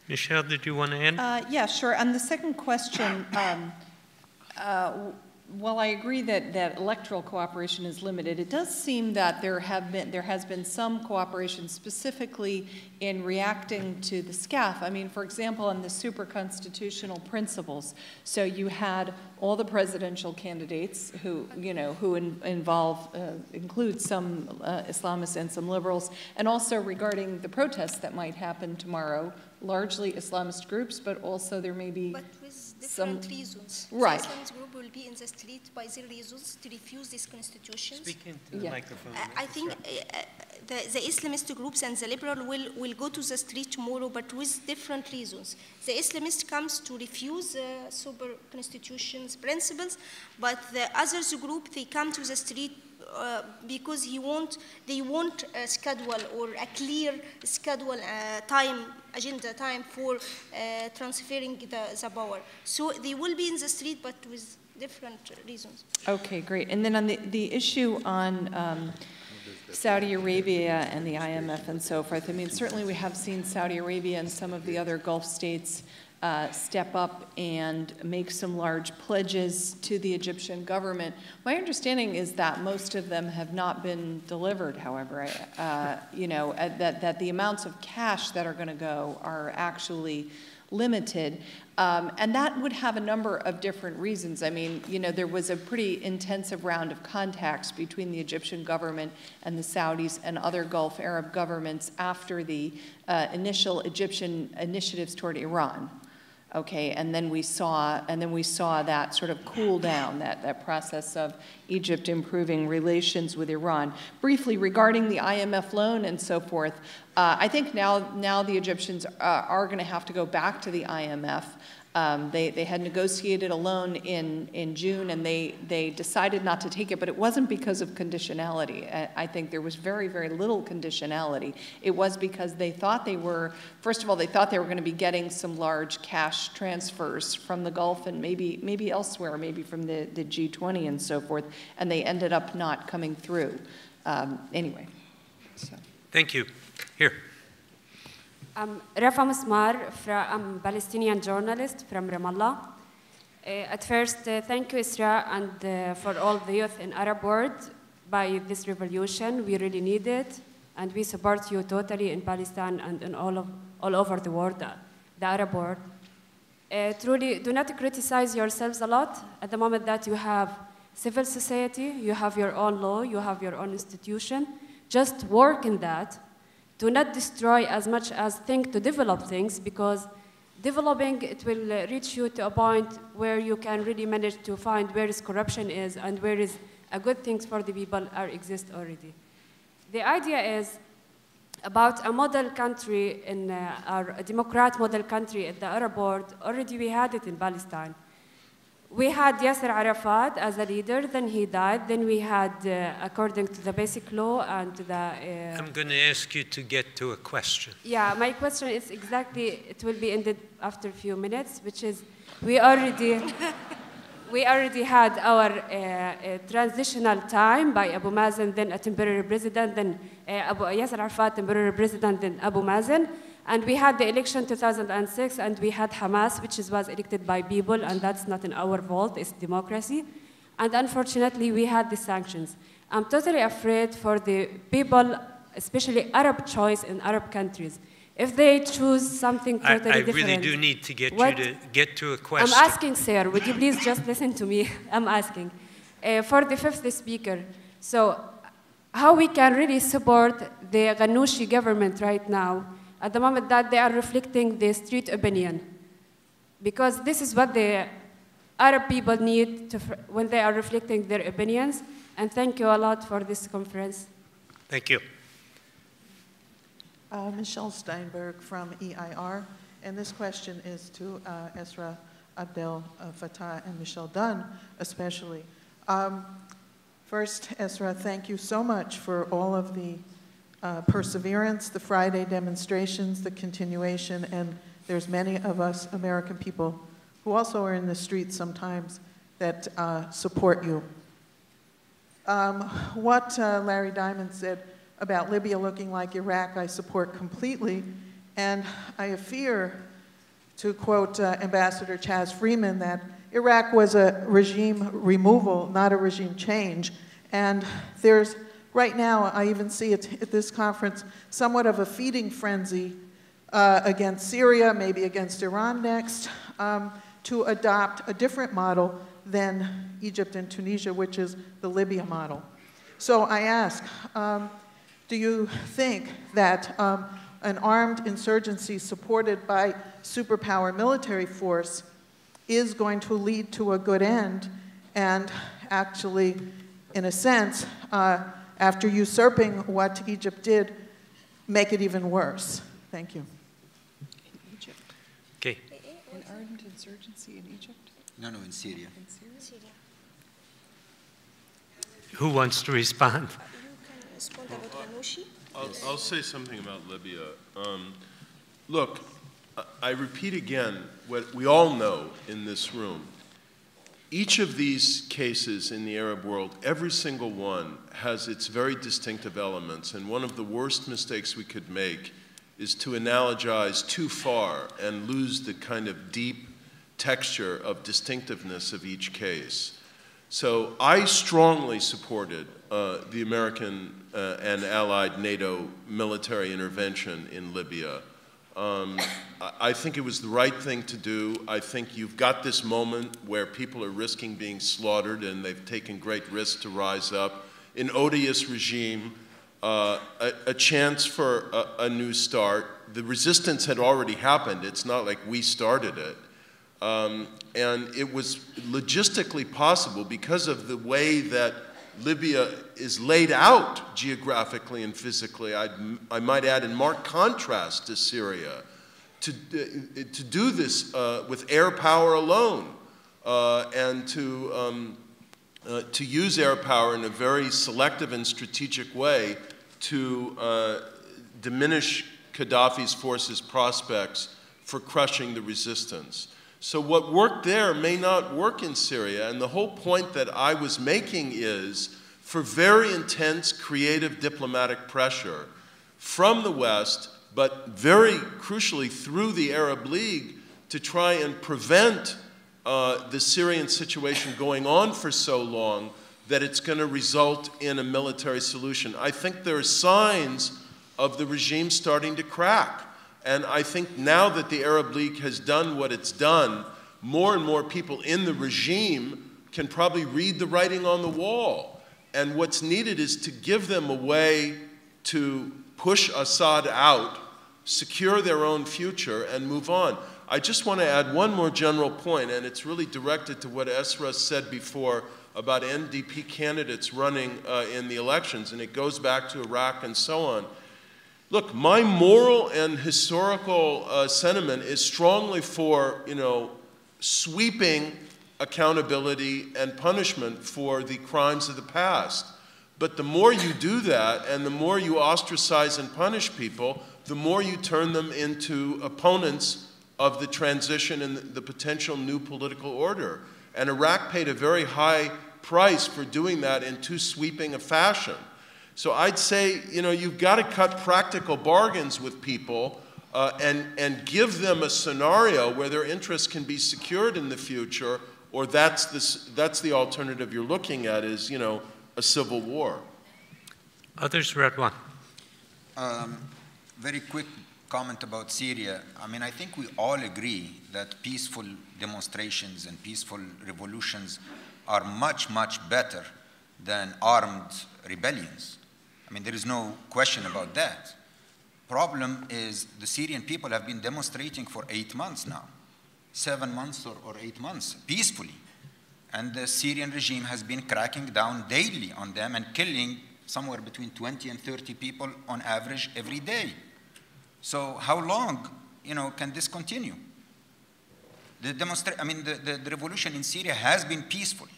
Michele, did you want to add? Yeah, sure. On the second question, while I agree that electoral cooperation is limited, it does seem that there has been some cooperation specifically in reacting to the SCAF. I mean, for example, on the super-constitutional principles. So you had all the presidential candidates who include some Islamists and some liberals, and also regarding the protests that might happen tomorrow, largely Islamist groups, but also there may be different reasons. Right. The Islamist group will be in the street by their reasons to refuse this constitution. Speak into the microphone. I think the Islamist groups and the liberal will go to the street tomorrow, but with different reasons. The Islamist comes to refuse super constitution's principles, but the others group, they come to the street because they want a schedule or a clear schedule agenda time for transferring the power. So they will be in the street, but with different reasons. Okay, great. And then on the issue on Saudi Arabia and the IMF and so forth, I mean, certainly we have seen Saudi Arabia and some of the other Gulf states step up and make some large pledges to the Egyptian government. My understanding is that most of them have not been delivered, however, that the amounts of cash that are going to go are actually limited. And that would have a number of different reasons. I mean, there was a pretty intensive round of contacts between the Egyptian government and the Saudis and other Gulf Arab governments after the initial Egyptian initiatives toward Iran. Okay, and then we saw that sort of cool down, that process of Egypt improving relations with Iran. Briefly, regarding the IMF loan and so forth, I think now the Egyptians are going to have to go back to the IMF. They had negotiated a loan in June, and they decided not to take it, but it wasn't because of conditionality. I think there was very, very little conditionality. It was because they thought first of all, they thought they were going to be getting some large cash transfers from the Gulf and maybe elsewhere, maybe from the G20 and so forth, and they ended up not coming through. Anyway. So. Thank you. Here. I'm Rafa Masmar, I'm a Palestinian journalist from Ramallah. At first, thank you, Esraa, and for all the youth in Arab world by this revolution. We really need it, and we support you totally in Palestine and in all over the world, the Arab world. Truly, do not criticize yourselves a lot at the moment that you have civil society, you have your own law, you have your own institution. Just work in that. Do not destroy as much as think to develop things, because developing it will reach you to a point where you can really manage to find where is corruption is and where is a good things for the people exist already. The idea is about a model country in a democrat model country in the Arab world. Already we had it in Palestine. We had Yasser Arafat as a leader, then he died. Then we had, according to the basic law and the... I'm going to ask you to get to a question. Yeah, my question is exactly, it will be ended after a few minutes, which is we already had our transitional time by Abu Mazen, then a temporary president, then Yasser Arafat, temporary president, then Abu Mazen. And we had the election 2006, and we had Hamas, which was elected by people, and that's not in our fault, it's democracy. And unfortunately, we had the sanctions. I'm totally afraid for the people, especially Arab choice in Arab countries. If they choose something totally different. I really do need to get you to get to a question. I'm asking, sir, would you please just listen to me? I'm asking. For the fifth speaker, so how we can really support the Ghannouchi government right now, at the moment that they are reflecting the street opinion. Because this is what the Arab people need when they are reflecting their opinions. And thank you a lot for this conference. Thank you. Michele Steinberg from EIR. And this question is to Esraa, Abdel, Fattah, and Michele Dunne, especially. First, Esraa, thank you so much for all of the perseverance, the Friday demonstrations, the continuation, and there's many of us American people who also are in the streets sometimes that support you. What Larry Diamond said about Libya looking like Iraq, I support completely, and I fear to quote Ambassador Chaz Freeman, that Iraq was a regime removal, not a regime change. And there's, right now, I even see it at this conference, somewhat of a feeding frenzy against Syria, maybe against Iran next, to adopt a different model than Egypt and Tunisia, which is the Libya model. So I ask, do you think that an armed insurgency supported by superpower military force is going to lead to a good end and actually, in a sense, after usurping what Egypt did, make it even worse? Thank you. In Egypt? Okay. An armed insurgency in Egypt? No, in Syria. In Syria? Who wants to respond? You can respond about Ghannouchi. I'll say something about Libya. Look, I repeat again what we all know in this room. Each of these cases in the Arab world, every single one, has its very distinctive elements, and one of the worst mistakes we could make is to analogize too far and lose the kind of deep texture of distinctiveness of each case. So I strongly supported the American and allied NATO military intervention in Libya. I think it was the right thing to do. I think you've got this moment where people are risking being slaughtered and they've taken great risks to rise up. An odious regime, a chance for a new start. The resistance had already happened. It's not like we started it. And it was logistically possible because of the way that Libya is laid out geographically and physically, I might add in marked contrast to Syria, to do this with air power alone and to use air power in a very selective and strategic way to diminish Gaddafi's forces' prospects for crushing the resistance. So what worked there may not work in Syria, and the whole point that I was making is for very intense creative diplomatic pressure from the West, but very crucially through the Arab League, to try and prevent the Syrian situation going on for so long that it's going to result in a military solution. I think there are signs of the regime starting to crack. And I think now that the Arab League has done what it's done, more and more people in the regime can probably read the writing on the wall. And what's needed is to give them a way to push Assad out, secure their own future, and move on. I just want to add one more general point, and it's really directed to what Esraa said before about NDP candidates running in the elections, and it goes back to Iraq and so on. Look, my moral and historical sentiment is strongly for, sweeping accountability and punishment for the crimes of the past. But the more you do that and the more you ostracize and punish people, the more you turn them into opponents of the transition and the potential new political order. And Iraq paid a very high price for doing that in too sweeping a fashion. So I'd say, you've got to cut practical bargains with people and give them a scenario where their interests can be secured in the future, or that's the alternative you're looking at is, a civil war. Others, Radwan. Very quick comment about Syria. I think we all agree that peaceful demonstrations and peaceful revolutions are much, much better than armed rebellions. There is no question about that. Problem is the Syrian people have been demonstrating for 8 months now, 7 months or 8 months, peacefully. And the Syrian regime has been cracking down daily on them and killing somewhere between 20 and 30 people on average every day. So how long, can this continue? The revolution in Syria has been peaceful.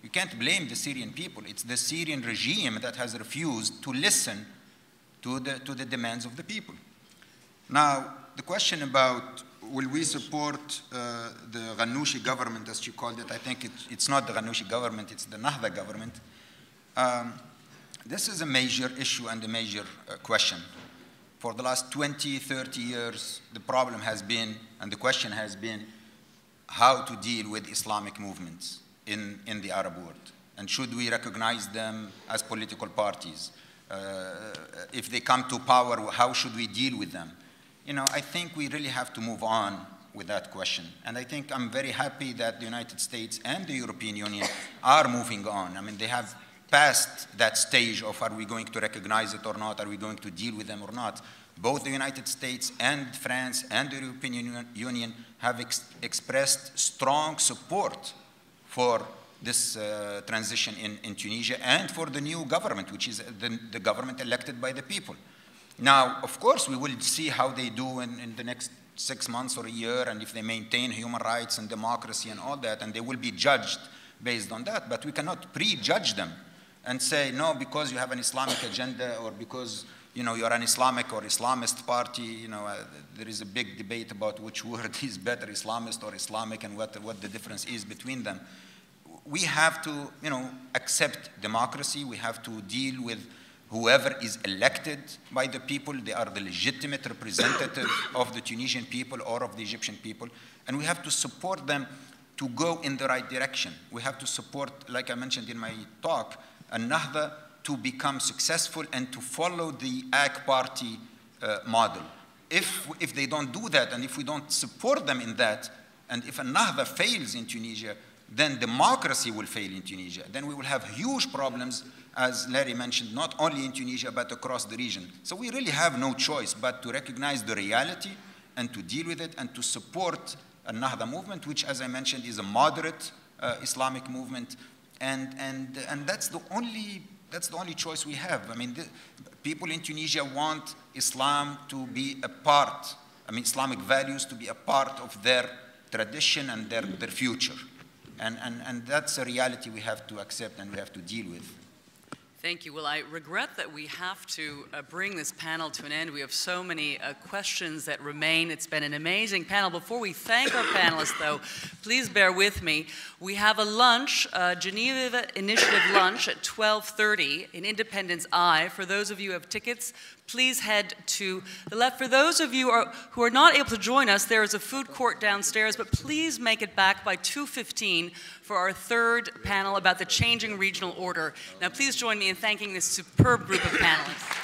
You can't blame the Syrian people. It's the Syrian regime that has refused to listen to the demands of the people. Now, the question about will we support the Ghannouchi government, as you called it, I think it's not the Ghannouchi government, it's the Nahda government. This is a major issue and a major question for the last 20, 30 years, the problem has been, and the question has been, how to deal with Islamic movements in the Arab world. And should we recognize them as political parties? If they come to power, how should we deal with them? You know, I think we really have to move on with that question. And I think I'm very happy that the United States and the European Union are moving on. I mean, they have passed that stage of are we going to recognize it or not, are we going to deal with them or not. Both the United States and France and the European Union have expressed strong support for this transition in Tunisia and for the new government, which is the government elected by the people. Now, of course, we will see how they do in the next 6 months or a year, and if they maintain human rights and democracy and all that, and they will be judged based on that, but we cannot prejudge them and say, no, because you have an Islamic agenda or because you're an Islamic or Islamist party, there is a big debate about which word is better, Islamist or Islamic, and what the difference is between them. We have to, accept democracy. We have to deal with whoever is elected by the people. They are the legitimate representative of the Tunisian people or of the Egyptian people. And we have to support them to go in the right direction. We have to support, like I mentioned in my talk, Nahda to become successful and to follow the AK party model. If they don't do that, and if we don't support them in that, and if Nahda fails in Tunisia, then democracy will fail in Tunisia. Then we will have huge problems, as Larry mentioned, not only in Tunisia, but across the region. So we really have no choice but to recognize the reality and to deal with it and to support a Nahda movement, which, as I mentioned, is a moderate Islamic movement. And that's the only choice we have. I mean, people in Tunisia want Islam to be a part, Islamic values to be a part of their tradition and their future. And that's a reality we have to accept and we have to deal with. Thank you. Well, I regret that we have to bring this panel to an end. We have so many questions that remain. It's been an amazing panel. Before we thank our panelists, though, please bear with me. We have a lunch, Geneva Initiative lunch at 12:30 in Independence Eye. For those of you who have tickets, please head to the left. For those of you who are not able to join us, there is a food court downstairs, but please make it back by 2:15 for our third panel about the changing regional order. Now, please join me in thanking this superb group of panelists.